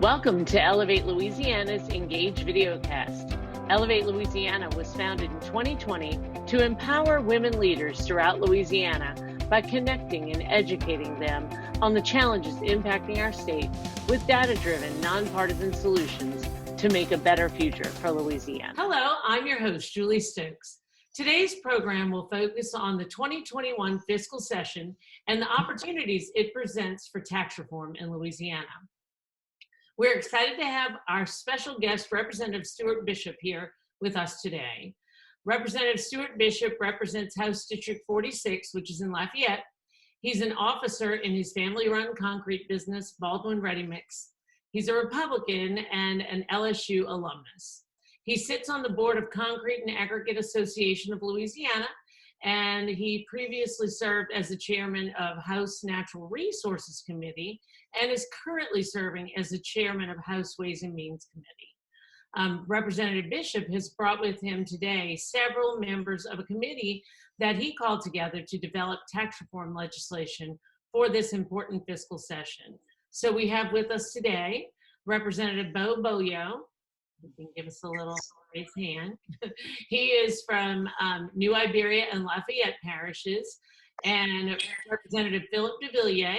Welcome to Ellevate Louisiana's Engage Videocast. Ellevate Louisiana was founded in 2020 to empower women leaders throughout Louisiana by connecting and educating them on the challenges impacting our state with data-driven, nonpartisan solutions to make a better future for Louisiana. Hello, I'm your host, Julie Stokes. Today's program will focus on the 2021 fiscal session and the opportunities it presents for tax reform in Louisiana. We're excited to have our special guest, Representative Stuart Bishop, here with us today. Representative Stuart Bishop represents House District 46, which is in Lafayette. He's an officer in his family-run concrete business, Baldwin Ready Mix. He's a Republican and an LSU alumnus. He sits on the board of Concrete and Aggregate Association of Louisiana, and he previously served as the chairman of House Natural Resources Committee and is currently serving as the chairman of House Ways and Means Committee. Representative Bishop has brought with him today several members of a committee that he called together to develop tax reform legislation for this important fiscal session. So we have with us today Representative Beau Beaullieu. You can give us a little raised hand. He is from New Iberia and Lafayette parishes, and Representative Phillip Devillier,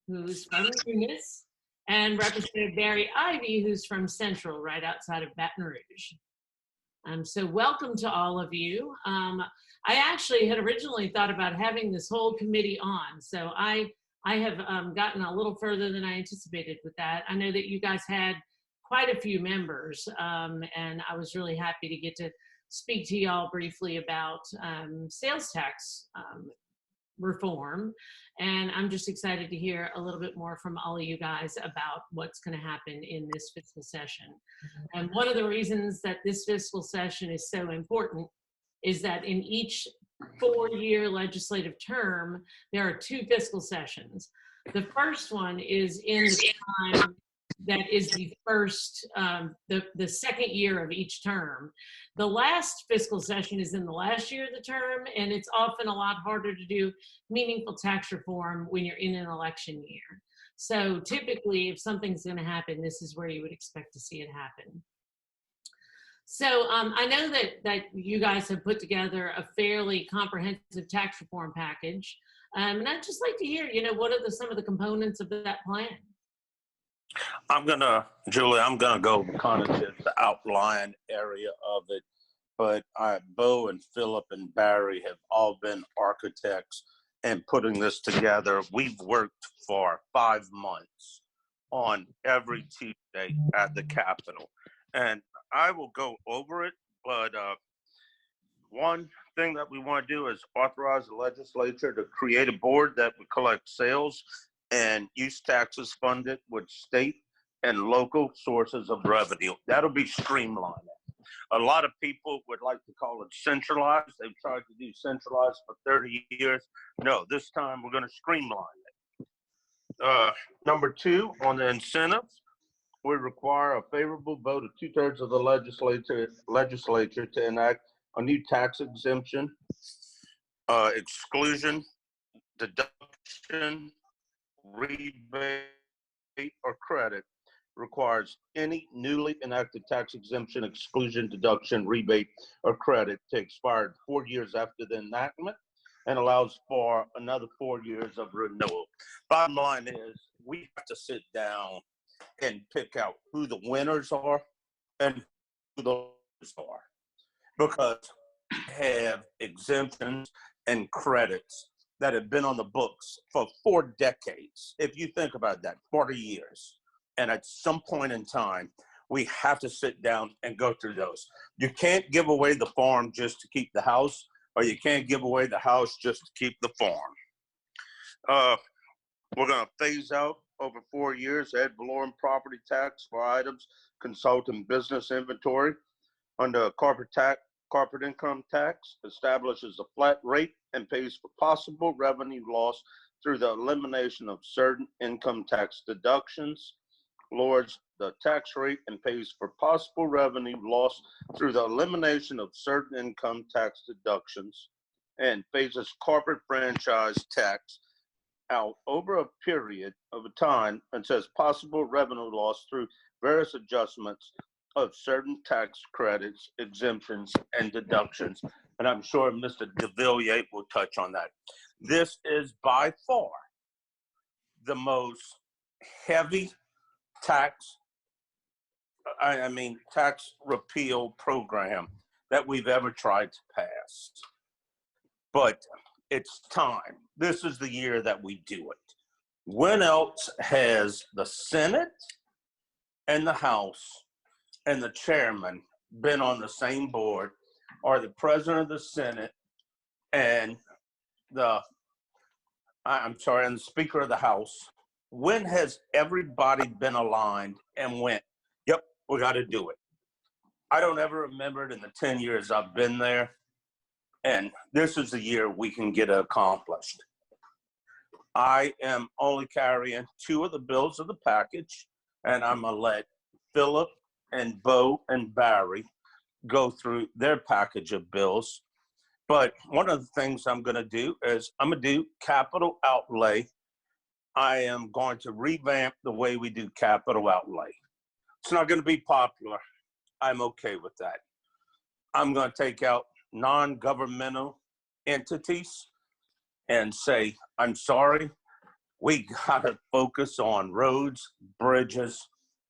who's from Eunice, and Representative Ivey, who's from Central, right outside of Baton Rouge. So welcome to all of you. I actually had originally thought about having this whole committee on, so I have gotten a little further than I anticipated with that. I know that you guys had quite a few members, and I was really happy to get to speak to y'all briefly about sales tax reform. And I'm just excited to hear a little bit more from all of you guys about what's going to happen in this fiscal session. And one of the reasons that this fiscal session is so important is that in each 4-year legislative term, there are 2 fiscal sessions. The first one is in the time that is the first, the second year of each term. The last fiscal session is in the last year of the term, and it's often a lot harder to do meaningful tax reform when you're in an election year. So typically, if something's going to happen, this is where you would expect to see it happen. So I know that you guys have put together a fairly comprehensive tax reform package, and I'd just like to hear, what are some of the components of that plan? Julie, I'm gonna go kind of to the outline area of it, but Beau and Phillip and Barry have all been architects in putting this together. We've worked for 5 months on every Tuesday at the Capitol, and I will go over it, but one thing that we want to do is authorize the legislature to create a board that would collect sales and use taxes funded with state and local sources of revenue. That'll be streamlined. A lot of people would like to call it centralized. They've tried to do centralized for 30 years. No, this time we're going to streamline it. Number 2, on the incentives, we require a favorable vote of 2/3 of the legislature to enact a new tax exemption, exclusion, deduction, rebate, or credit requires any newly enacted tax exemption, exclusion, deduction, rebate, or credit to expire 4 years after the enactment and allows for another 4 years of renewal. Bottom line is we have to sit down and pick out who the winners are and who the losers are, because we have exemptions and credits that have been on the books for 4 decades. If you think about that, 40 years. And at some point in time, we have to sit down and go through those. You can't give away the farm just to keep the house, or you can't give away the house just to keep the farm. We're going to phase out over 4 years ad valorem property tax for items consulting business inventory under corporate income tax, establishes a flat rate and pays for possible revenue loss through the elimination of certain income tax deductions, lowers the tax rate and pays for possible revenue loss through the elimination of certain income tax deductions, and phases corporate franchise tax out over a period of time and says possible revenue loss through various adjustments of certain tax credits, exemptions, and deductions. And I'm sure Mr. Devillier will touch on that. This is by far the most heavy tax repeal program that we've ever tried to pass. But it's time. This is the year that we do it. When else has the Senate and the House and the chairman been on the same board, or the president of the Senate and the Speaker of the House? When has everybody been aligned and went, yep, we got to do it? I don't ever remember it in the 10 years I've been there. And this is the year we can get it accomplished. I am only carrying 2 of the bills of the package, and I'm going to let Phillip and Beau and Barry go through their package of bills. But one of the things I'm going to do is I'm going to do capital outlay. I am going to revamp the way we do capital outlay. It's not going to be popular. I'm okay with that. I'm going to take out non-governmental entities and say, I'm sorry, we got to focus on roads, bridges,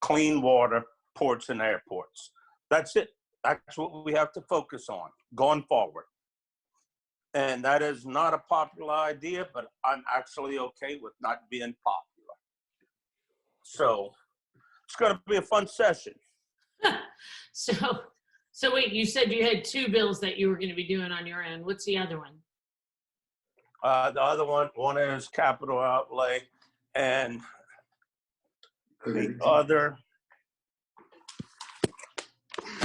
clean water, ports, and airports. That's it. That's what we have to focus on going forward. And that is not a popular idea, but I'm actually okay with not being popular. So it's going to be a fun session. So wait, you said you had 2 bills that you were going to be doing on your end. What's the other one? The other one is capital outlay, and the other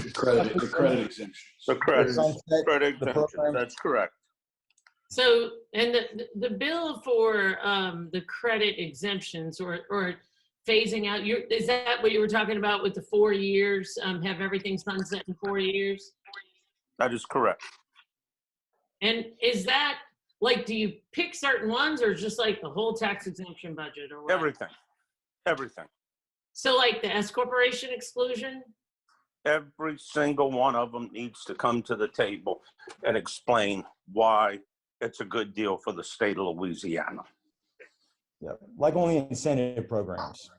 the credit exemptions. The credit exemptions. That's correct. So, and the bill for the credit exemptions or phasing out, is that what you were talking about with the 4 years, have everything sunset in 4 years? That is correct. And is that, like, do you pick certain ones, or just like the whole tax exemption budget, or what? Everything. So like the S corporation exclusion? Every single one of them needs to come to the table and explain why it's a good deal for the state of Louisiana. Yeah, like on the incentive programs.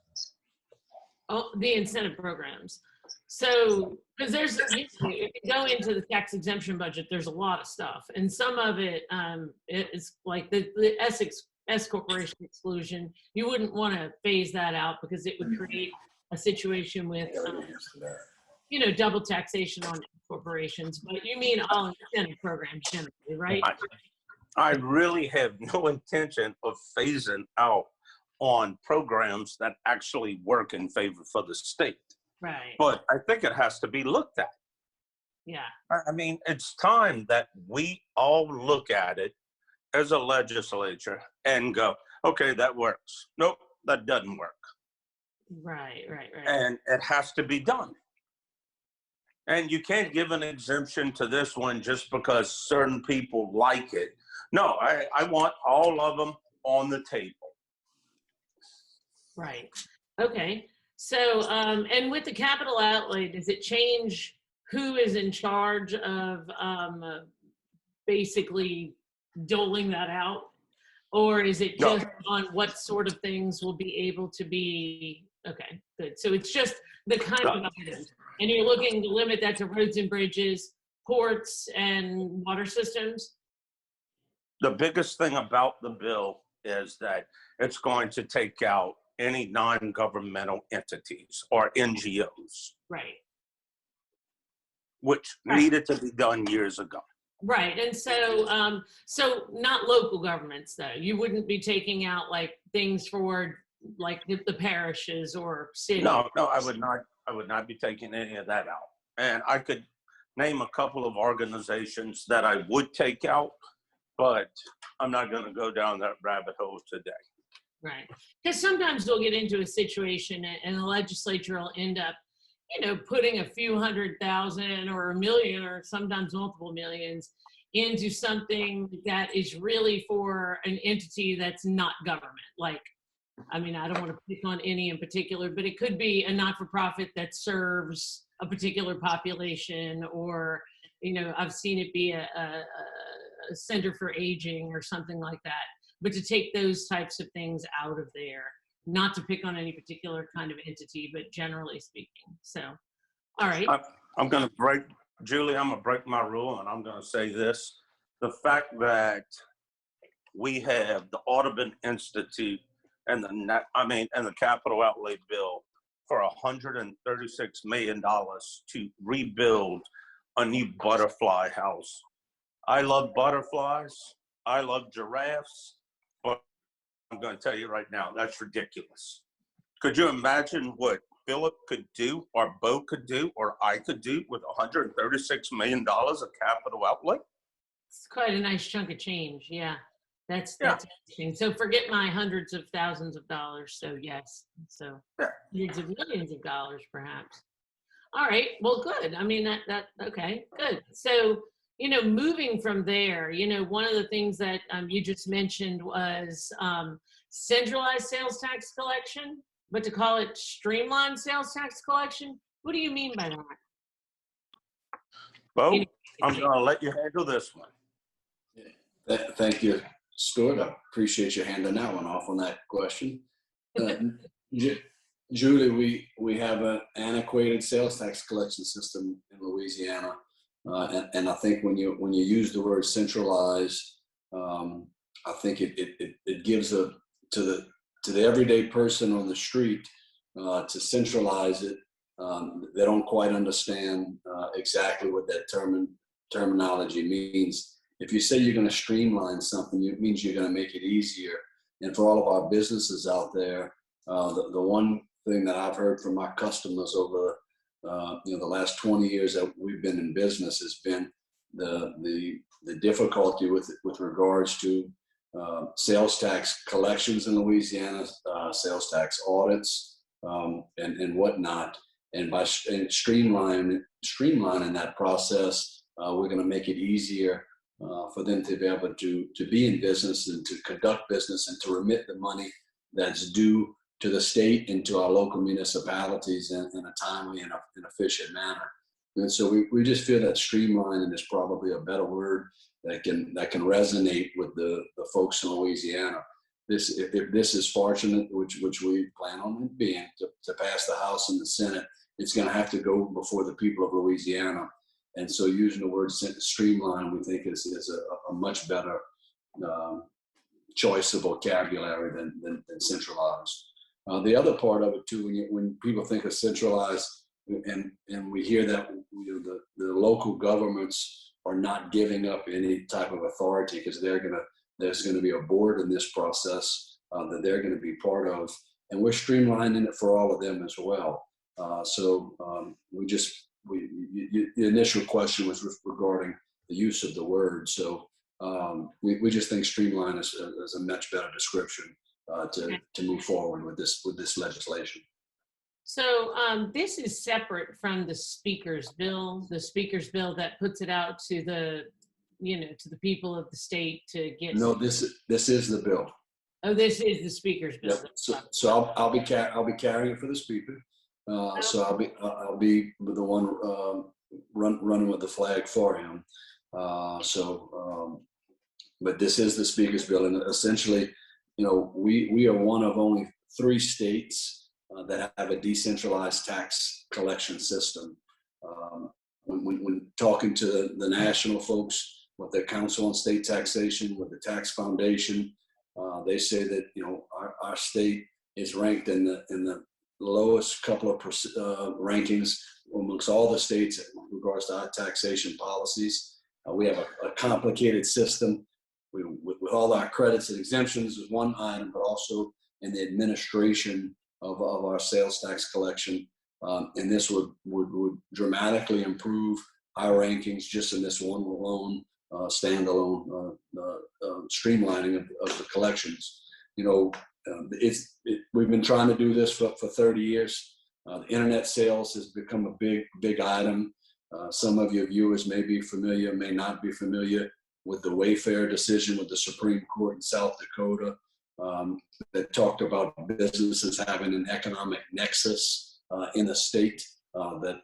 Oh, the incentive programs. So, because there's, if you go into the tax exemption budget, there's a lot of stuff, and some of it is like the S corporation exclusion. You wouldn't want to phase that out because it would create a situation with, double taxation on corporations. But you mean all incentive programs generally, right? I really have no intention of phasing out on programs that actually work in favor for the state. Right. But I think it has to be looked at. Yeah. I mean, it's time that we all look at it as a legislature and go, okay, that works. Nope, that doesn't work. Right. And it has to be done. And you can't give an exemption to this one just because certain people like it. No, I want all of them on the table. Right. Okay. So, and with the capital outlay, does it change who is in charge of basically doling that out? Or is it just on what sort of things will be able to be, okay, good. So it's just the kind of items. And you're looking to limit that to roads and bridges, ports, and water systems? The biggest thing about the bill is that it's going to take out any non-governmental entities or NGOs. Right. Which needed to be done years ago. Right. And so, so not local governments though. You wouldn't be taking out like things for like the parishes or cities. No, I would not be taking any of that out. And I could name a couple of organizations that I would take out, but I'm not going to go down that rabbit hole today. Right. Because sometimes we'll get into a situation and the legislature will end up, putting a few $100,000 or $1 million or sometimes multiple millions into something that is really for an entity that's not government. Like, I mean, I don't want to pick on any in particular, but it could be a not-for-profit that serves a particular population, or, you know, I've seen it be a center for aging or something like that. But to take those types of things out of there, not to pick on any particular kind of entity, but generally speaking. So, all right. I'm going to break, Julie, I'm going to break my rule, and I'm going to say this. The fact that we have the Audubon Institute and the capital outlay bill for $136 million to rebuild a new butterfly house. I love butterflies. I love giraffes. But I'm going to tell you right now, that's ridiculous. Could you imagine what Phillip could do, or Beau could do, or I could do with $136 million of capital outlay? It's quite a nice chunk of change. Yeah. That's interesting. So forget my hundreds of thousands of dollars. So yes. So hundreds of millions of dollars, perhaps. All right. Well, good. I mean, okay, good. So, you know, moving from there, you know, one of the things that you just mentioned was centralized sales tax collection, but to call it streamlined sales tax collection. What do you mean by that? Beau, I'm going to let you handle this one. Thank you, Stuart. I appreciate you handing that one off on that question. Julie, we have an antiquated sales tax collection system in Louisiana, and I think when you use the word centralized, I think it gives to the everyday person on the street to centralize it. They don't quite understand exactly what that terminology means. If you say you're going to streamline something, it means you're going to make it easier. And for all of our businesses out there, the one thing that I've heard from my customers over the last 20 years that we've been in business has been the difficulty with regards to sales tax collections in Louisiana, sales tax audits, and whatnot. And by streamlining that process, we're going to make it easier for them to be able to be in business and to conduct business and to remit the money that's due to the state and to our local municipalities in a timely and efficient manner. And so we just feel that streamlining is probably a better word that can resonate with the folks in Louisiana. If this is fortunate, which we plan on it being, to pass the House and the Senate, it's going to have to go before the people of Louisiana. And so using the word streamline, we think is a much better choice of vocabulary than centralized. The other part of it too, when people think of centralized, and we hear that the local governments are not giving up any type of authority because there's going to be a board in this process that they're going to be part of, and we're streamlining it for all of them as well. The initial question was regarding the use of the word. So we just think streamline is a much better description to move forward with this legislation. So this is separate from the speaker's bill that puts it out to the people of the state to get. No, this is the bill. Oh, this is the speaker's bill. Yep. So I'll be carrying it for the speaker. So I'll be the one running with the flag for him. But this is the speaker's bill, and essentially, we are one of only 3 states that have a decentralized tax collection system. When talking to the national folks with the Council on State Taxation, with the Tax Foundation, they say that our state is ranked in the lowest couple of rankings amongst all the states in regards to our taxation policies. We have a complicated system. With all our credits and exemptions is one item, but also in the administration of our sales tax collection. And this would dramatically improve our rankings just in this one alone standalone streamlining of the collections. We've been trying to do this for 30 years. The internet sales has become a big item. Some of your viewers may be familiar, may not be familiar. with the Wayfair decision with the Supreme Court in South Dakota, that talked about businesses having an economic nexus in the state that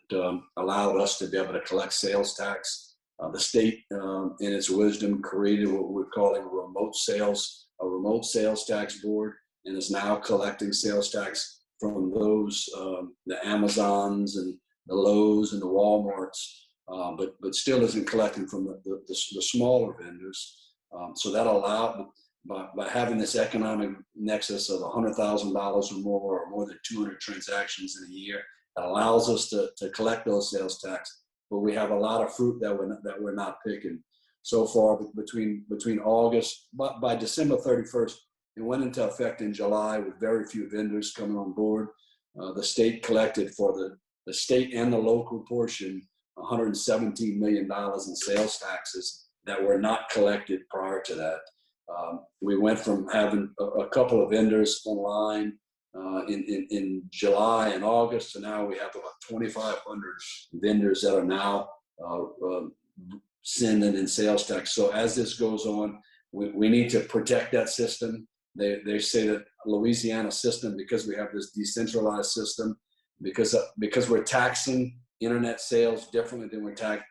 allowed us to be able to collect sales tax. The state, in its wisdom, created what we're calling a remote sales tax board, and is now collecting sales tax from those, the Amazons and the Lowe's and the Walmarts, but still isn't collecting from the smaller vendors. So that allowed, by having this economic nexus of $100,000 or more than 200 transactions in a year, it allows us to collect those sales tax. But we have a lot of fruit that we're not picking so far. Between August, by December 31st, it went into effect in July with very few vendors coming on board. The state collected for the state and the local portion $117 million in sales taxes that were not collected prior to that. We went from having a couple of vendors online in July and August to now we have about 2,500 vendors that are now sending in sales tax. So as this goes on, we need to protect that system. They say that Louisiana system, because we have this decentralized system, because we're taxing internet sales differently than we're taxing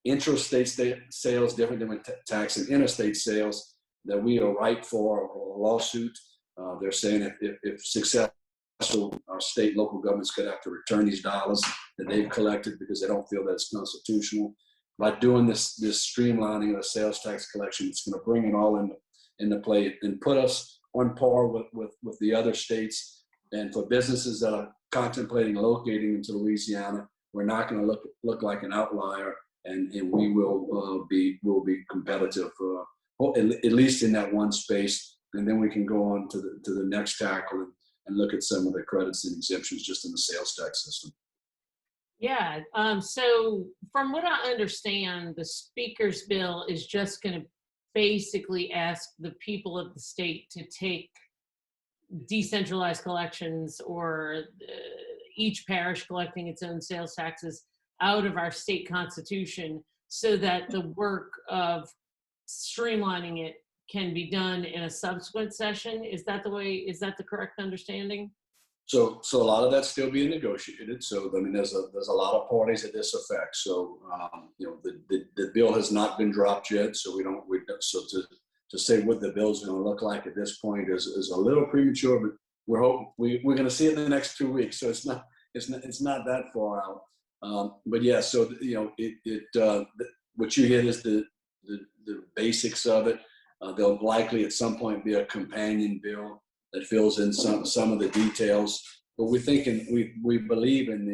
intrastate sales different than we're taxing interstate sales, that we are ripe for a lawsuit. They're saying if successful, our state and local governments could have to return these dollars that they've collected because they don't feel that it's constitutional. By doing this streamlining of the sales tax collection, it's going to bring it all into play and put us on par with the other states. And for businesses that are contemplating locating into Louisiana, we're not going to look like an outlier, and we will be competitive, at least in that one space. And then we can go on to the next tackle and look at some of the credits and exemptions just in the sales tax system. Yeah. So from what I understand, the speaker's bill is just going to basically ask the people of the state to take decentralized collections, or each parish collecting its own sales taxes, out of our state constitution, so that the work of streamlining it can be done in a subsequent session. Is that the correct understanding? So a lot of that's still being negotiated. So I mean, there's a lot of parties that this affects. So the bill has not been dropped yet. So so to say what the bill's going to look like at this point is a little premature. But we're going to see it in the next 2 weeks. So it's not that far out. But yeah, so what you hit is the basics of it. There'll likely at some point be a companion bill that fills in some of the details, but we're thinking we believe in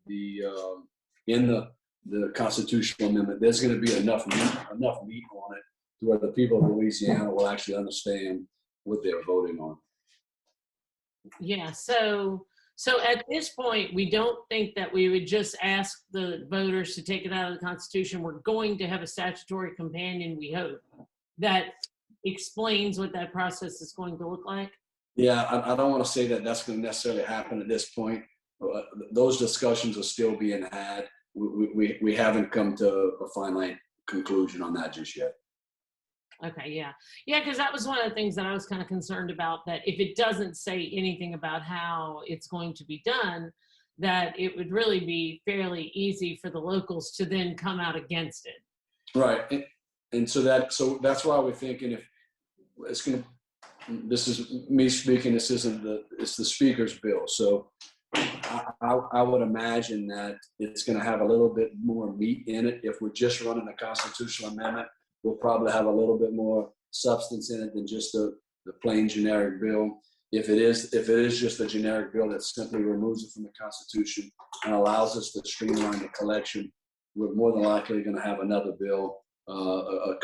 the constitutional amendment. There's going to be enough meat on it to where the people of Louisiana will actually understand what they're voting on. Yeah. So at this point, we don't think that we would just ask the voters to take it out of the Constitution. We're going to have a statutory companion, we hope, that explains what that process is going to look like. Yeah, I don't want to say that that's going to necessarily happen at this point. Those discussions are still being had. We haven't come to a finite conclusion on that just yet. Okay, yeah, because that was one of the things that I was kind of concerned about, that if it doesn't say anything about how it's going to be done, that it would really be fairly easy for the locals to then come out against it. Right, and so that's why we're thinking if it's going to. This is me speaking. It's the speaker's bill. So I would imagine that it's going to have a little bit more meat in it. If we're just running the constitutional amendment, we'll probably have a little bit more substance in it than just the plain generic bill. If it is just a generic bill that simply removes it from the Constitution and allows us to streamline the collection, we're more than likely going to have another bill, a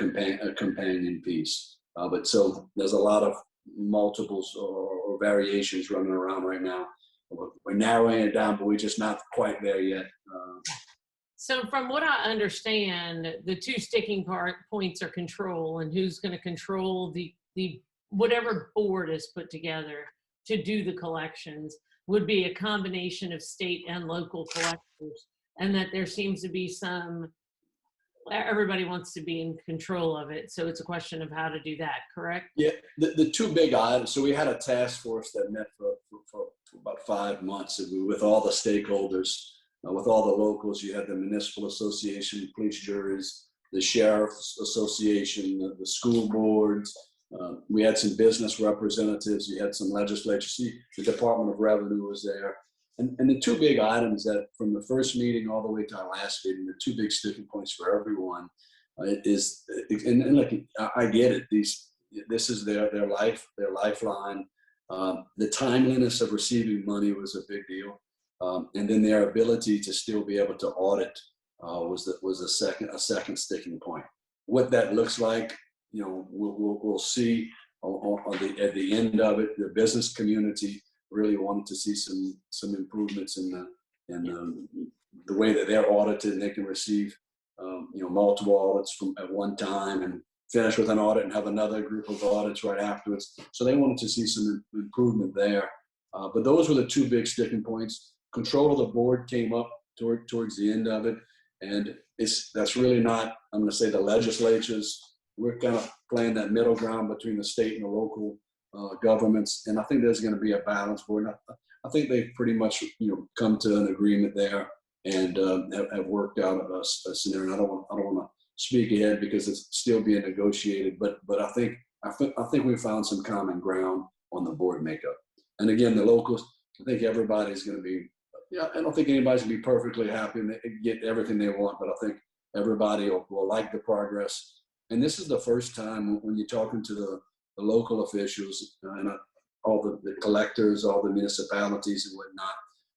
companion piece. But so there's a lot of multiples or variations running around right now. We're narrowing it down, but we're just not quite there yet. So from what I understand, the two sticking points are control, and who's going to control the whatever board is put together to do the collections would be a combination of state and local collectors, and that there seems to be some everybody wants to be in control of it. So it's a question of how to do that, correct? Yeah, the two big items. So we had a task force that met for about 5 months with all the stakeholders, with all the locals. You had the municipal association, police juries, the sheriff's association, the school boards. We had some business representatives. You had some legislators. The Department of Revenue was there. And the two big items that from the first meeting all the way to our last meeting, the two big sticking points for everyone is, and look, I get it. This is their lifeline. The timeliness of receiving money was a big deal. And then their ability to still be able to audit was a second sticking point. What that looks like, we'll see at the end of it. The business community really wanted to see some improvements in the way that they're audited, and they can receive multiple audits at one time and finish with an audit and have another group of audits right afterwards. So they wanted to see some improvement there. But those were the two big sticking points. Control of the board came up towards the end of it, and that's really not, I'm going to say, the legislatures. We're kind of playing that middle ground between the state and the local governments, and I think there's going to be a balance for it. I think they've pretty much come to an agreement there and have worked out a scenario. I don't want to speak ahead because it's still being negotiated, but I think we found some common ground on the board makeup. And again, the locals, I think everybody's going to be. I don't think anybody's going to be perfectly happy and get everything they want, but I think everybody will like the progress. And this is the first time when you're talking to the local officials and all the collectors, all the municipalities and whatnot.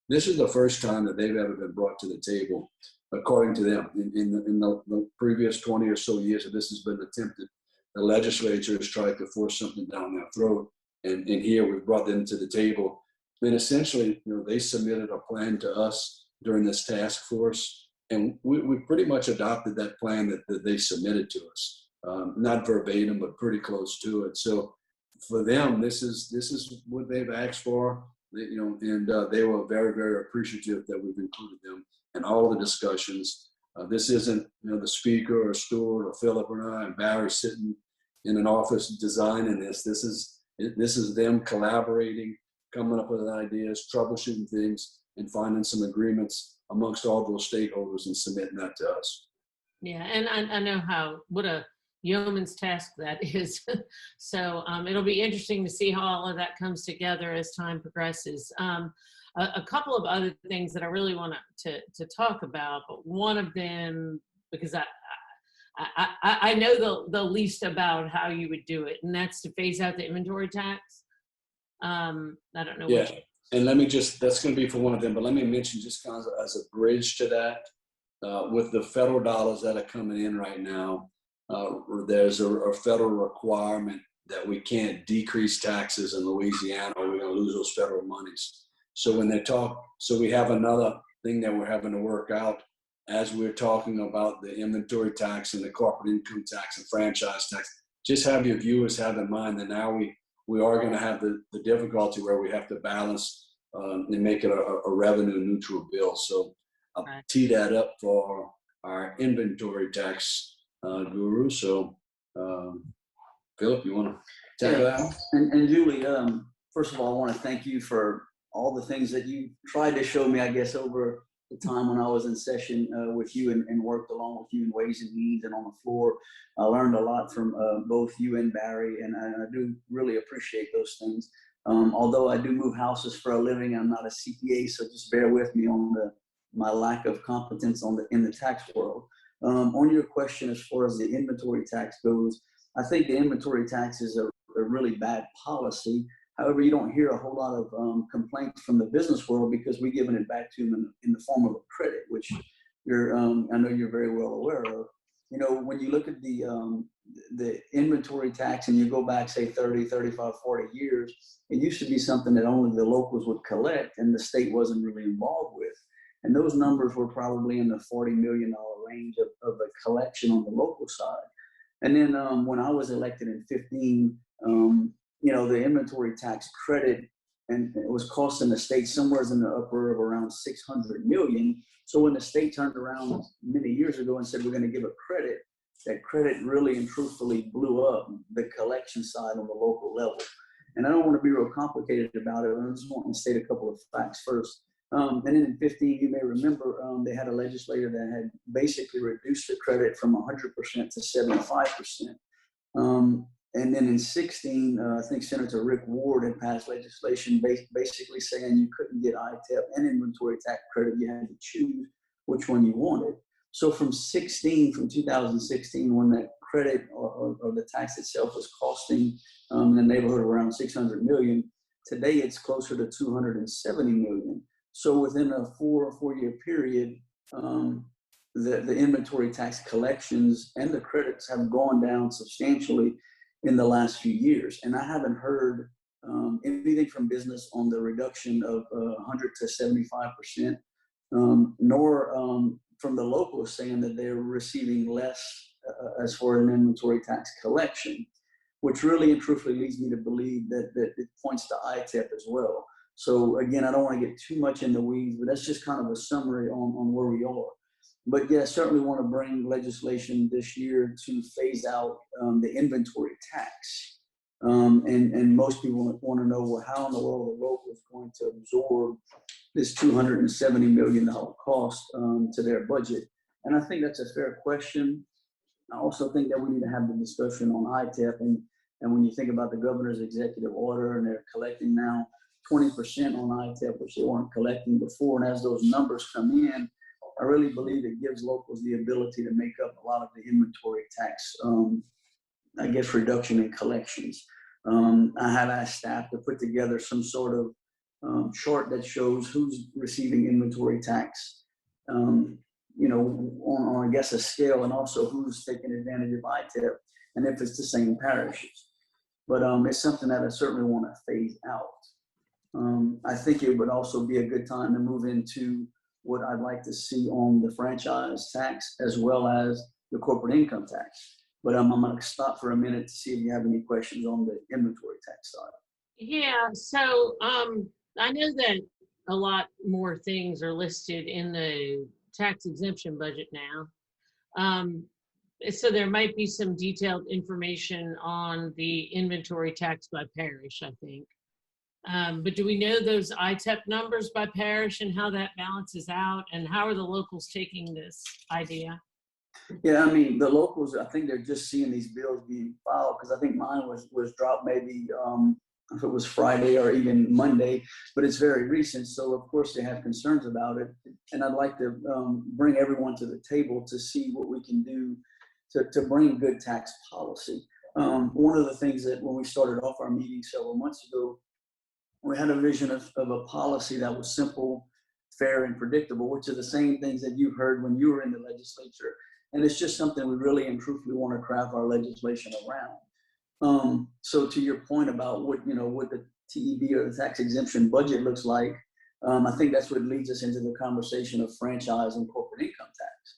This is the first time that they've ever been brought to the table, according to them. In the previous 20 or so years that this has been attempted, the legislature has tried to force something down their throat. And here we've brought them to the table. And essentially, they submitted a plan to us during this task force. And we pretty much adopted that plan that they submitted to us. Not verbatim, but pretty close to it. So for them, this is what they've asked for, and they were very, very appreciative that we've included them in all the discussions. This isn't, the speaker or Stuart or Phillip or I and Barry sitting in an office designing this. This is them collaborating, coming up with ideas, troubleshooting things, and finding some agreements amongst all those stakeholders and submitting that to us. Yeah, and I know what a yeoman's task that is. So it'll be interesting to see how all of that comes together as time progresses. A couple of other things that I really want to talk about, but one of them, because I know the least about how you would do it, and that's to phase out the inventory tax. I don't know. Yeah, and that's going to be for one of them, but let me mention just kind of as a bridge to that, with the federal dollars that are coming in right now, there's a federal requirement that we can't decrease taxes in Louisiana or we're going to lose those federal monies. So when so we have another thing that we're having to work out as we're talking about the inventory tax and the corporate income tax and franchise tax. Just have your viewers have in mind that now we are going to have the difficulty where we have to balance and make it a revenue neutral bill. So I'll tee that up for our inventory tax guru. So Phillip, you want to tackle that one? And Julie, first of all, I want to thank you for all the things that you tried to show me, I guess, over the time when I was in session with you and worked along with you in Ways and Means and on the floor. I learned a lot from both you and Barry, and I do really appreciate those things. Although I do move houses for a living, I'm not a CPA, so just bear with me on my lack of competence in the tax world. On your question, as far as the inventory tax goes, I think the inventory tax is a really bad policy. However, you don't hear a whole lot of complaints from the business world because we're giving it back to them in the form of a credit, which I know you're very well aware of. When you look at the inventory tax and you go back, say, 30, 35, 40 years, it used to be something that only the locals would collect and the state wasn't really involved with. And those numbers were probably in the $40 million range of a collection on the local side. And then when I was elected in 2015, the inventory tax credit and it was costing the state somewhere in the upper of around 600 million. So when the state turned around many years ago and said, we're going to give a credit, that credit really and truthfully blew up the collection side on the local level. And I don't want to be real complicated about it. I just want to state a couple of facts first. And then in 15, you may remember, they had a legislator that had basically reduced the credit from 100% to 75%. And then in 16, I think Senator Rick Ward had passed legislation basically saying you couldn't get ITEP and inventory tax credit. You had to choose which one you wanted. So from 2016, when that credit or the tax itself was costing in the neighborhood of around 600 million, today it's closer to 270 million. So within a four-year period, the inventory tax collections and the credits have gone down substantially in the last few years. And I haven't heard anything from business on the reduction of 100 to 75%, nor from the locals saying that they're receiving less as for an inventory tax collection, which really and truthfully leads me to believe that it points to ITEP as well. So again, I don't want to get too much in the weeds, but that's just kind of a summary on where we are. But yeah, certainly want to bring legislation this year to phase out the inventory tax. And most people want to know, well, how in the world the local is going to absorb this $270 million cost to their budget. And I think that's a fair question. I also think that we need to have the discussion on ITEP. And when you think about the governor's executive order, and they're collecting now 20% on ITEP, which they weren't collecting before. And as those numbers come in, I really believe it gives locals the ability to make up a lot of the inventory tax, I guess, reduction in collections. I have asked staff to put together some sort of chart that shows who's receiving inventory tax, on I guess a scale, and also who's taking advantage of ITEP, and if it's the same parishes. But it's something that I certainly want to phase out. I think it would also be a good time to move into what I'd like to see on the franchise tax as well as the corporate income tax. But I'm going to stop for a minute to see if you have any questions on the inventory tax side. Yeah, so I know that a lot more things are listed in the tax exemption budget now. So there might be some detailed information on the inventory tax by parish, I think. But do we know those ITEP numbers by parish and how that balances out, and how are the locals taking this idea? Yeah, I mean, the locals, I think they're just seeing these bills being filed, because I think mine was dropped maybe if it was Friday or even Monday, but it's very recent. So of course they have concerns about it. And I'd like to bring everyone to the table to see what we can do to bring good tax policy. One of the things that when we started off our meeting several months ago, we had a vision of a policy that was simple, fair, and predictable, which are the same things that you heard when you were in the legislature. And it's just something we really and truthfully want to craft our legislation around. So to your point about what the TEB or the tax exemption budget looks like, I think that's what leads us into the conversation of franchise and corporate income tax.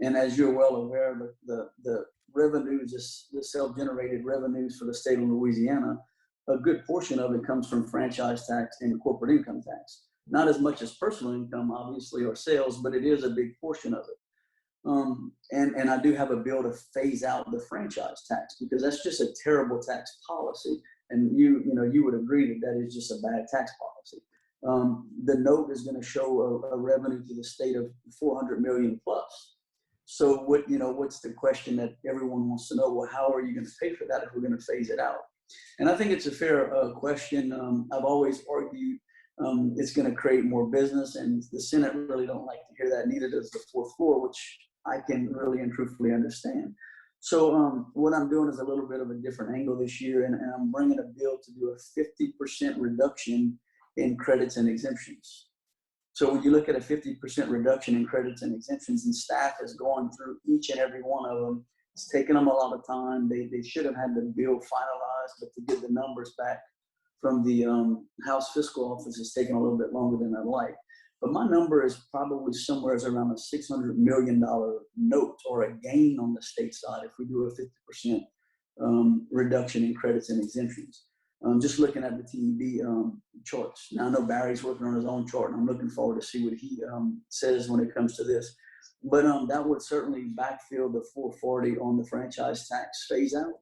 And as you're well aware, the revenues, the self-generated revenues for the state of Louisiana, a good portion of it comes from franchise tax and corporate income tax. Not as much as personal income, obviously, or sales, but it is a big portion of it. And I do have a bill to phase out the franchise tax, because that's just a terrible tax policy. And you would agree that is just a bad tax policy. The note is going to show a revenue to the state of 400 million plus. So what's the question that everyone wants to know? Well, how are you going to pay for that if we're going to phase it out? And I think it's a fair question. I've always argued it's going to create more business, and the Senate really don't like to hear that. Neither does the fourth floor, which I can really and truthfully understand. So what I'm doing is a little bit of a different angle this year, and I'm bringing a bill to do a 50% reduction in credits and exemptions. So when you look at a 50% reduction in credits and exemptions, and staff is going through each and every one of them, it's taken them a lot of time. They should have had the bill finalized, but to get the numbers back from the House Fiscal Office is taking a little bit longer than I'd like. But my number is probably somewhere around a $600 million note, or a gain on the state side, if we do a 50% reduction in credits and exemptions. Just looking at the TEB charts. Now I know Barry's working on his own chart, and I'm looking forward to see what he says when it comes to this. But that would certainly backfill the 440 on the franchise tax phase out,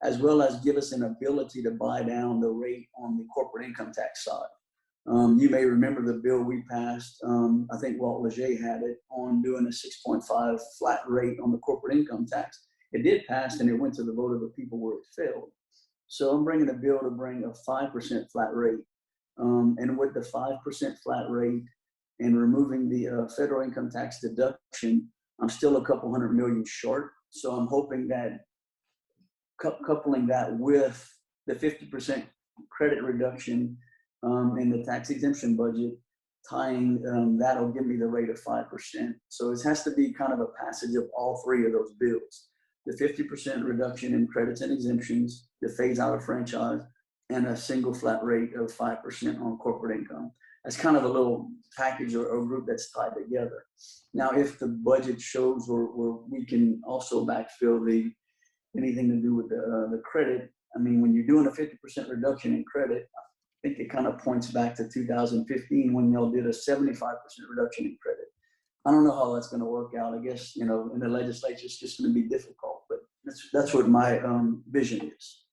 as well as give us an ability to buy down the rate on the corporate income tax side. You may remember the bill we passed, I think Walt Leger had it, on doing a 6.5 flat rate on the corporate income tax. It did pass, and it went to the vote of the people where it failed. So I'm bringing a bill to bring a 5% flat rate. And with the 5% flat rate and removing the federal income tax deduction, I'm still a couple $100 million short. So I'm hoping that coupling that with the 50% credit reduction in the tax exemption budget, tying that'll give me the rate of 5%. So it has to be kind of a passage of all three of those bills. The 50% reduction in credits and exemptions, the phase out of franchise, and a single flat rate of 5% on corporate income. That's kind of a little package or group that's tied together. Now, if the budget shows where we can also backfill anything to do with the credit, I mean, when you're doing a 50% reduction in credit, I think it kind of points back to 2015 when y'all did a 75% reduction in credit. I don't know how that's going to work out. I guess, in the legislature, it's just going to be difficult, but that's what my vision is.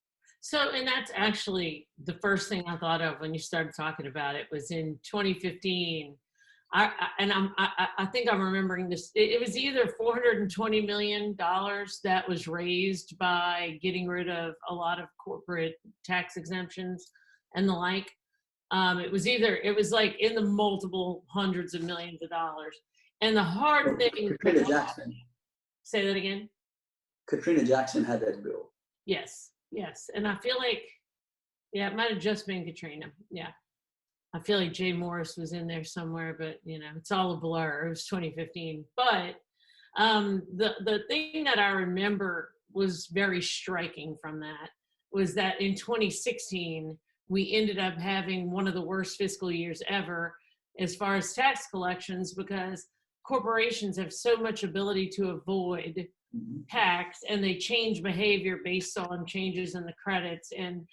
So, and that's actually the first thing I thought of when you started talking about it was in 2015. I think I'm remembering this. It was either $420 million that was raised by getting rid of a lot of corporate tax exemptions and the like. It was like in the multiple hundreds of millions of dollars. And the hard thing. Katrina Jackson. Say that again. Katrina Jackson had that bill. Yes. And I feel like, it might have just been Katrina. Yeah. I feel like Jay Morris was in there somewhere, but it's all a blur. It was 2015. But the thing that I remember was very striking from that was that in 2016, we ended up having one of the worst fiscal years ever as far as tax collections, because corporations have so much ability to avoid tax, and they change behavior based on changes in the credits, and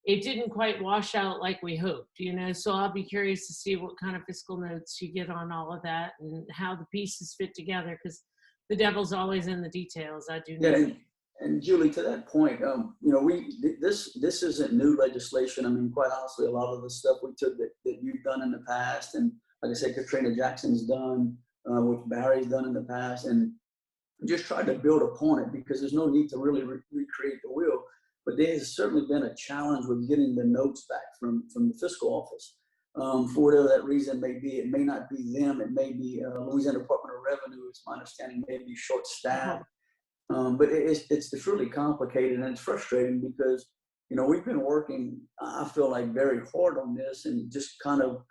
it didn't quite wash out like we hoped, so I'll be curious to see what kind of fiscal notes you get on all of that and how the pieces fit together, because the devil's always in the details. I do know. Yeah, and Julie, to that point, this isn't new legislation. I mean, quite honestly, a lot of the stuff we took that you've done in the past, and like I said, Katrina Jackson's done, which Barry's done in the past, and just tried to build upon it, because there's no need to really recreate the wheel. But there has certainly been a challenge with getting the notes back from the fiscal office. For whatever that reason may be, it may not be them, it may be Louisiana Department of Revenue, it's my understanding, may be short-staffed. But it's really complicated, and it's frustrating because, we've been working, I feel like, very hard on this, and just kind of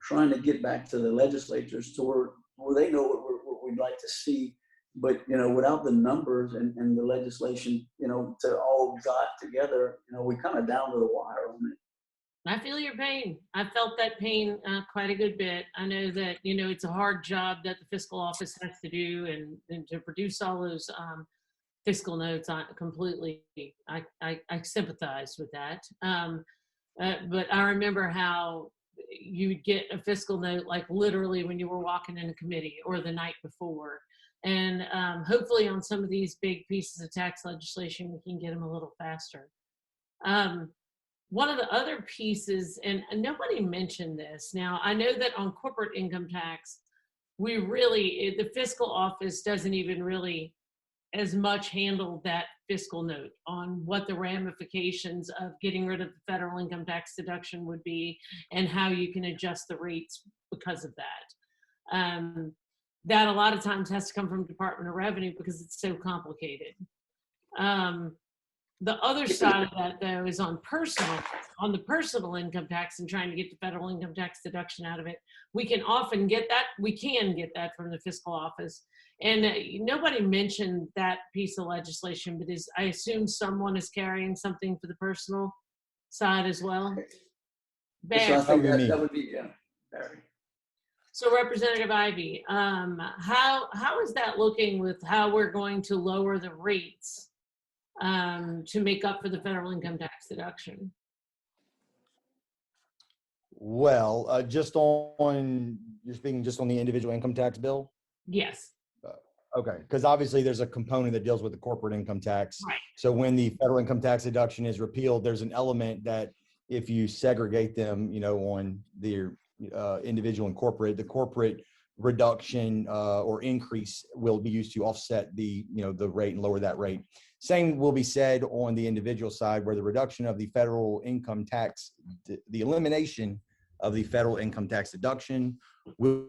trying to get back to the legislatures to where they know what we'd like to see. But, without the numbers and the legislation, to all got together, we kind of down to the wire on it. I feel your pain. I felt that pain quite a good bit. I know that, it's a hard job that the fiscal office has to do, and to produce all those fiscal notes completely. I sympathize with that. But I remember how you would get a fiscal note, like literally when you were walking in a committee or the night before. And hopefully on some of these big pieces of tax legislation, we can get them a little faster. One of the other pieces, and nobody mentioned this. Now, I know that on corporate income tax, the fiscal office doesn't even really as much handle that fiscal note on what the ramifications of getting rid of the federal income tax deduction would be, and how you can adjust the rates because of that. That a lot of times has to come from Department of Revenue because it's so complicated. The other side of that, though, is on the personal income tax and trying to get the federal income tax deduction out of it. We can get that from the fiscal office. And nobody mentioned that piece of legislation, but I assume someone is carrying something for the personal side as well. Barry. So I think that would be, Barry. So Representative Ivey, how is that looking with how we're going to lower the rates to make up for the federal income tax deduction? you're speaking just on the individual income tax bill? Yes. Okay, because obviously there's a component that deals with the corporate income tax. Right. So when the federal income tax deduction is repealed, there's an element that if you segregate them, on their individual and corporate, the corporate reduction or increase will be used to offset the rate and lower that rate. Same will be said on the individual side, where the reduction of the federal income tax, the elimination of the federal income tax deduction will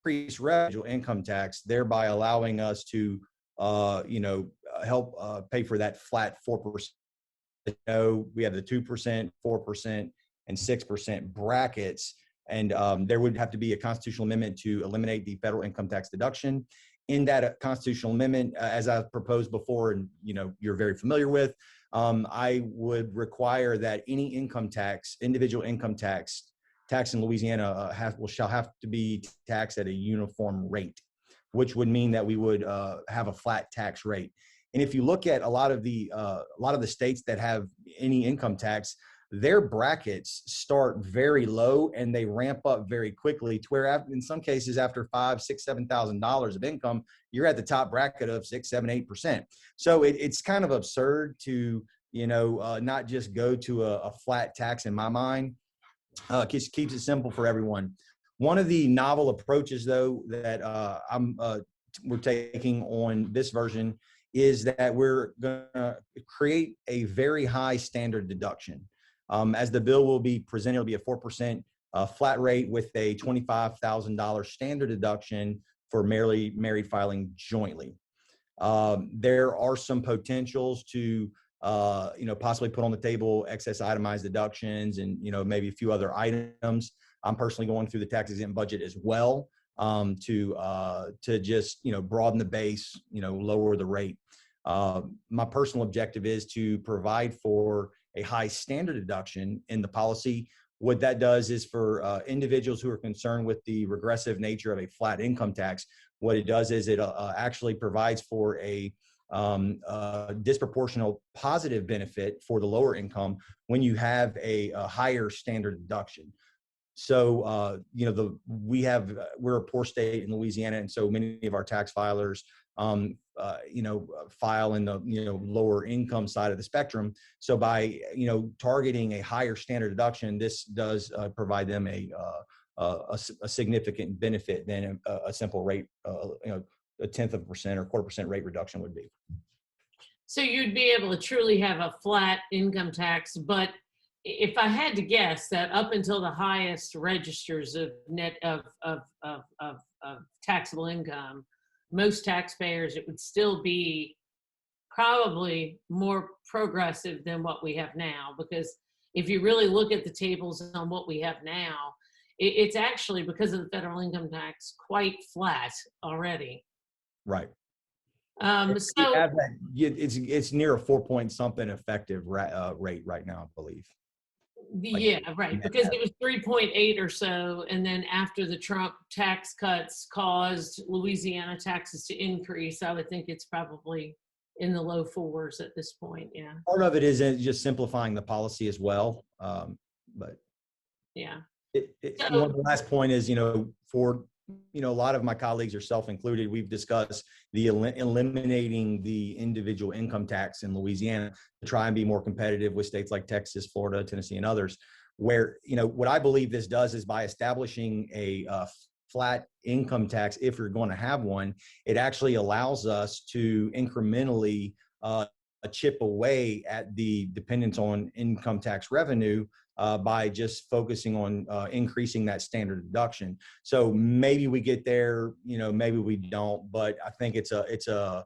increase residual income tax, thereby allowing us to, help pay for that flat 4%. We have the 2%, 4%, and 6% brackets, and there would have to be a constitutional amendment to eliminate the federal income tax deduction. In that constitutional amendment, as I proposed before, and you're very familiar with, I would require that any income tax, individual income tax in Louisiana shall have to be taxed at a uniform rate, which would mean that we would have a flat tax rate. And if you look at a lot of the states that have any income tax, their brackets start very low and they ramp up very quickly to where in some cases after $5,000, $6,000, $7,000 of income, you're at the top bracket of 6, 7, 8%. So it's kind of absurd to, not just go to a flat tax in my mind. Keeps it simple for everyone. One of the novel approaches, though, that we're taking on this version is that we're going to create a very high standard deduction. As the bill will be presented, it'll be a 4% flat rate with a $25,000 standard deduction for married filing jointly. There are some potentials to possibly put on the table excess itemized deductions and, maybe a few other items. I'm personally going through the tax exempt budget as well to just, broaden the base, lower the rate. My personal objective is to provide for a high standard deduction in the policy. What that does is for individuals who are concerned with the regressive nature of a flat income tax, what it does is it actually provides for a disproportional positive benefit for the lower income when you have a higher standard deduction. So, we're a poor state in Louisiana, and so many of our tax filers, file in the, lower income side of the spectrum. So by, targeting a higher standard deduction, this does provide them a significant benefit than a simple rate, a 1/10% or 1/4% rate reduction would be. So you'd be able to truly have a flat income tax, but if I had to guess that up until the highest registers of net of taxable income, most taxpayers, it would still be probably more progressive than what we have now. Because if you really look at the tables on what we have now, it's actually, because of the federal income tax, quite flat already. Right. So it's near a 4 something effective rate right now, I believe. Yeah, right. Because it was 3.8 or so. And then after the Trump tax cuts caused Louisiana taxes to increase, I would think it's probably in the low 4s at this point. Yeah. Part of it is just simplifying the policy as well. But yeah. One of the last point is, for, a lot of my colleagues, yourself included, we've discussed the eliminating the individual income tax in Louisiana to try and be more competitive with states like Texas, Florida, Tennessee, and others, where, what I believe this does is by establishing a flat income tax, if you're going to have one, it actually allows us to incrementally chip away at the dependence on income tax revenue by just focusing on increasing that standard deduction. So maybe we get there, maybe we don't, but I think it's a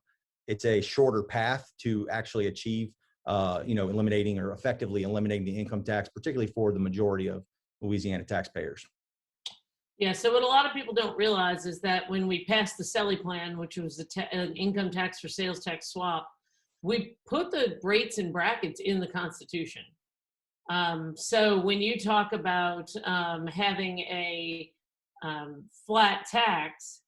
shorter path to actually achieve, eliminating or effectively eliminating the income tax, particularly for the majority of Louisiana taxpayers. Yeah, so what a lot of people don't realize is that when we passed the SELI plan, which was an income tax for sales tax swap, we put the rates and brackets in the Constitution. So when you talk about having a flat tax,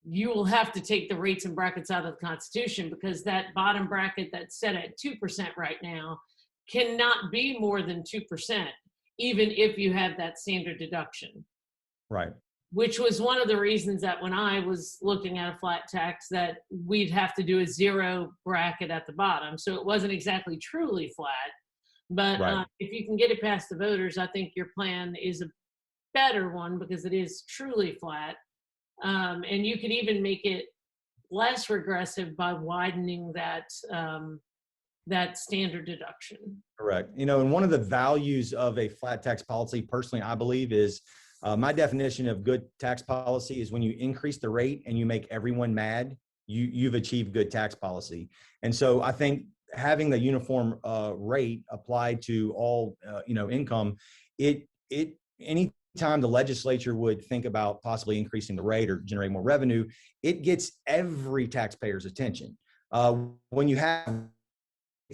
you will have to take the rates and brackets out of the Constitution, because that bottom bracket that's set at 2% right now cannot be more than 2%, even if you have that standard deduction. Right. Which was one of the reasons that when I was looking at a flat tax, that we'd have to do a 0 bracket at the bottom. So it wasn't exactly truly flat. But Right. if you can get it past the voters, I think your plan is a better one because it is truly flat. And you could even make it less regressive by widening that that standard deduction. Correct. You know, and one of the values of a flat tax policy, personally, I believe, is my definition of good tax policy is when you increase the rate and you make everyone mad, you've achieved good tax policy. And so I think having the uniform rate applied to all income, anytime the legislature would think about possibly increasing the rate or generating more revenue, it gets every taxpayer's attention. When you have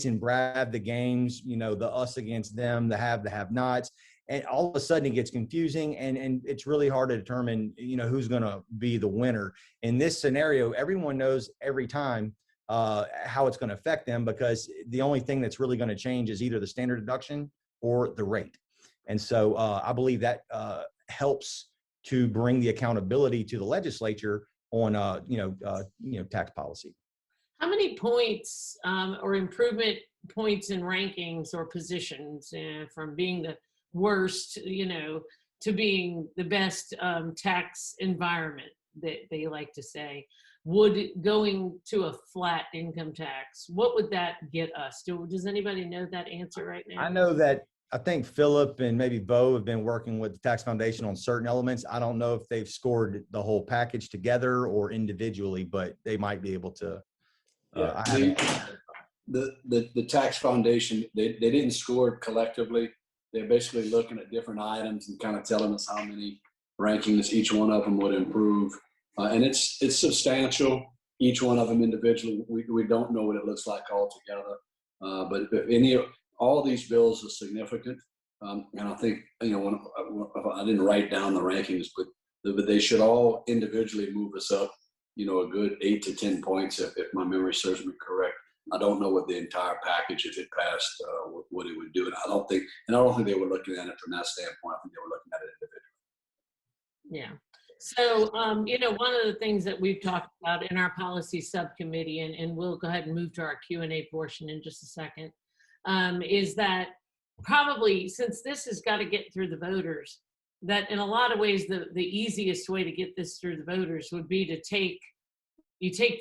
and grab the games, the us against them, the have-nots, and all of a sudden it gets confusing and it's really hard to determine, who's going to be the winner. In this scenario, everyone knows every time how it's going to affect them because the only thing that's really going to change is either the standard deduction or the rate. And so I believe that helps to bring the accountability to the legislature on, tax policy. How many points or improvement points in rankings or positions from being the worst, to being the best tax environment that they like to say, would going to a flat income tax, what would that get us? Does anybody know that answer right now? I know that I think Phillip and maybe Beau have been working with the Tax Foundation on certain elements. I don't know if they've scored the whole package together or individually, but they might be able to. The Tax Foundation, they didn't score it collectively. They're basically looking at different items and kind of telling us how many rankings each one of them would improve. And it's substantial, each one of them individually. We don't know what it looks like altogether. But all these bills are significant. And I think, when I didn't write down the rankings, but they should all individually move us up, a good 8 to 10 points, if my memory serves me correct. I don't know what the entire package, if it passed, what it would do. And I don't think they were looking at it from that standpoint. I think they were looking at it individually. Yeah. So, one of the things that we've talked about in our policy subcommittee, and we'll go ahead and move to our Q&A portion in just a second, is that probably, since this has got to get through the voters, that in a lot of ways, the easiest way to get this through the voters would be to take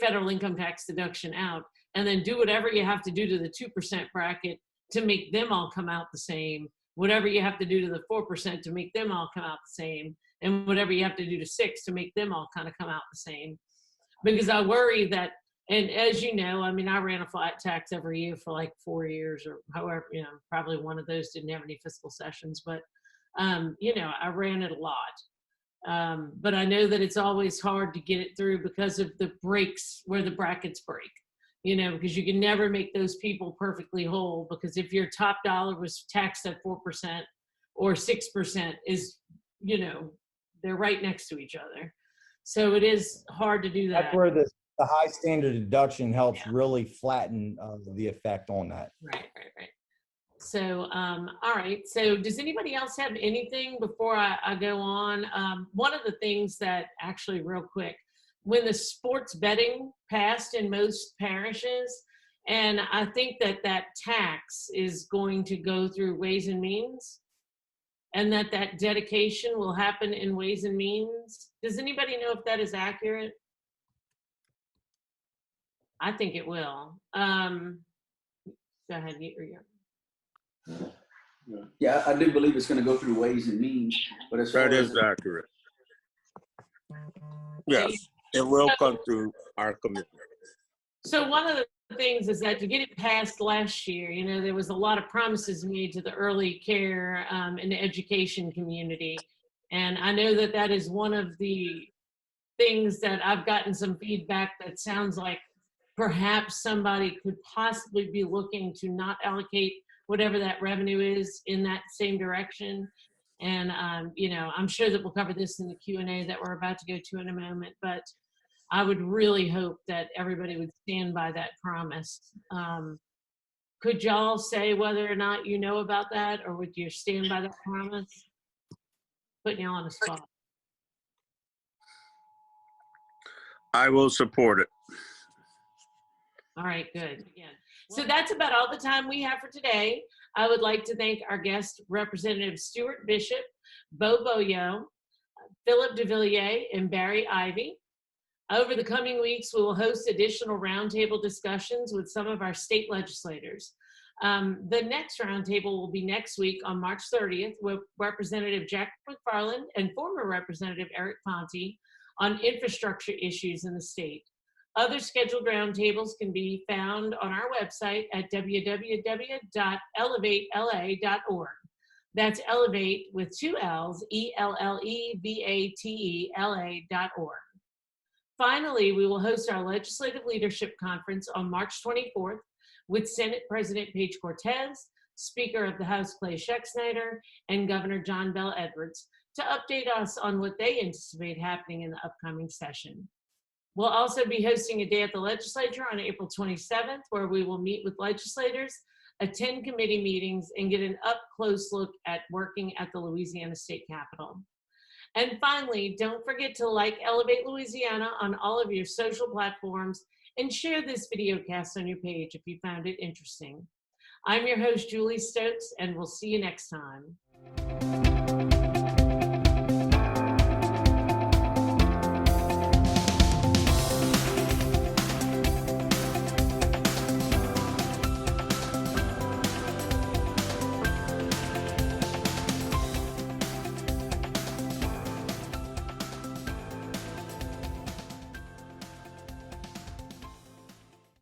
federal income tax deduction out and then do whatever you have to do to the 2% bracket to make them all come out the same, whatever you have to do to the 4% to make them all come out the same, and whatever you have to do to 6 to make them all kind of come out the same. Because I worry that, and as you know, I mean, I ran a flat tax every year for like 4 years or however, probably one of those didn't have any fiscal sessions, but I ran it a lot. But I know that it's always hard to get it through because of the breaks where the brackets break, because you can never make those people perfectly whole, because if your top dollar was taxed at 4% or 6% is, they're right next to each other. So it is hard to do that. That's where the high standard deduction helps really flatten the effect on that. Right. So, all right. So does anybody else have anything before I go on? One of the things that actually real quick, when the sports betting passed in most parishes, and I think that tax is going to go through Ways and Means, and that dedication will happen in Ways and Means. Does anybody know if that is accurate? I think it will. Go ahead. Yeah, I do believe it's going to go through Ways and Means, but as far That as is accurate. Yes, it will come through our committee. So one of the things is that to get it passed last year, there was a lot of promises made to the early care and the education community. And I know that is one of the things that I've gotten some feedback that sounds like perhaps somebody could possibly be looking to not allocate whatever that revenue is in that same direction. And, I'm sure that we'll cover this in the Q&A that we're about to go to in a moment, but I would really hope that everybody would stand by that promise. Could y'all say whether or not you know about that, or would you stand by that promise? Putting you on the spot. I will support it. All right, good. Yeah. So that's about all the time we have for today. I would like to thank our guest, Representative Stuart Bishop, Beau Beaullieu, Phillip Devillier, and Barry Ivey. Over the coming weeks, we will host additional roundtable discussions with some of our state legislators. The next roundtable will be next week on March 30th with Representative Jack McFarland and former Representative Eric Ponte on infrastructure issues in the state. Other scheduled roundtables can be found on our website at www.ellevatela.org. That's Ellevate with 2 L's, ELLEVATELA.org. Finally, we will host our Legislative Leadership Conference on March 24th with Senate President Paige Cortez, Speaker of the House Clay Schexnayder, and Governor John Bell Edwards to update us on what they anticipate happening in the upcoming session. We'll also be hosting a day at the legislature on April 27th, where we will meet with legislators, attend committee meetings, and get an up-close look at working at the Louisiana State Capitol. And finally, don't forget to like Ellevate Louisiana on all of your social platforms and share this videocast on your page if you found it interesting. I'm your host, Julie Stokes, and we'll see you next time.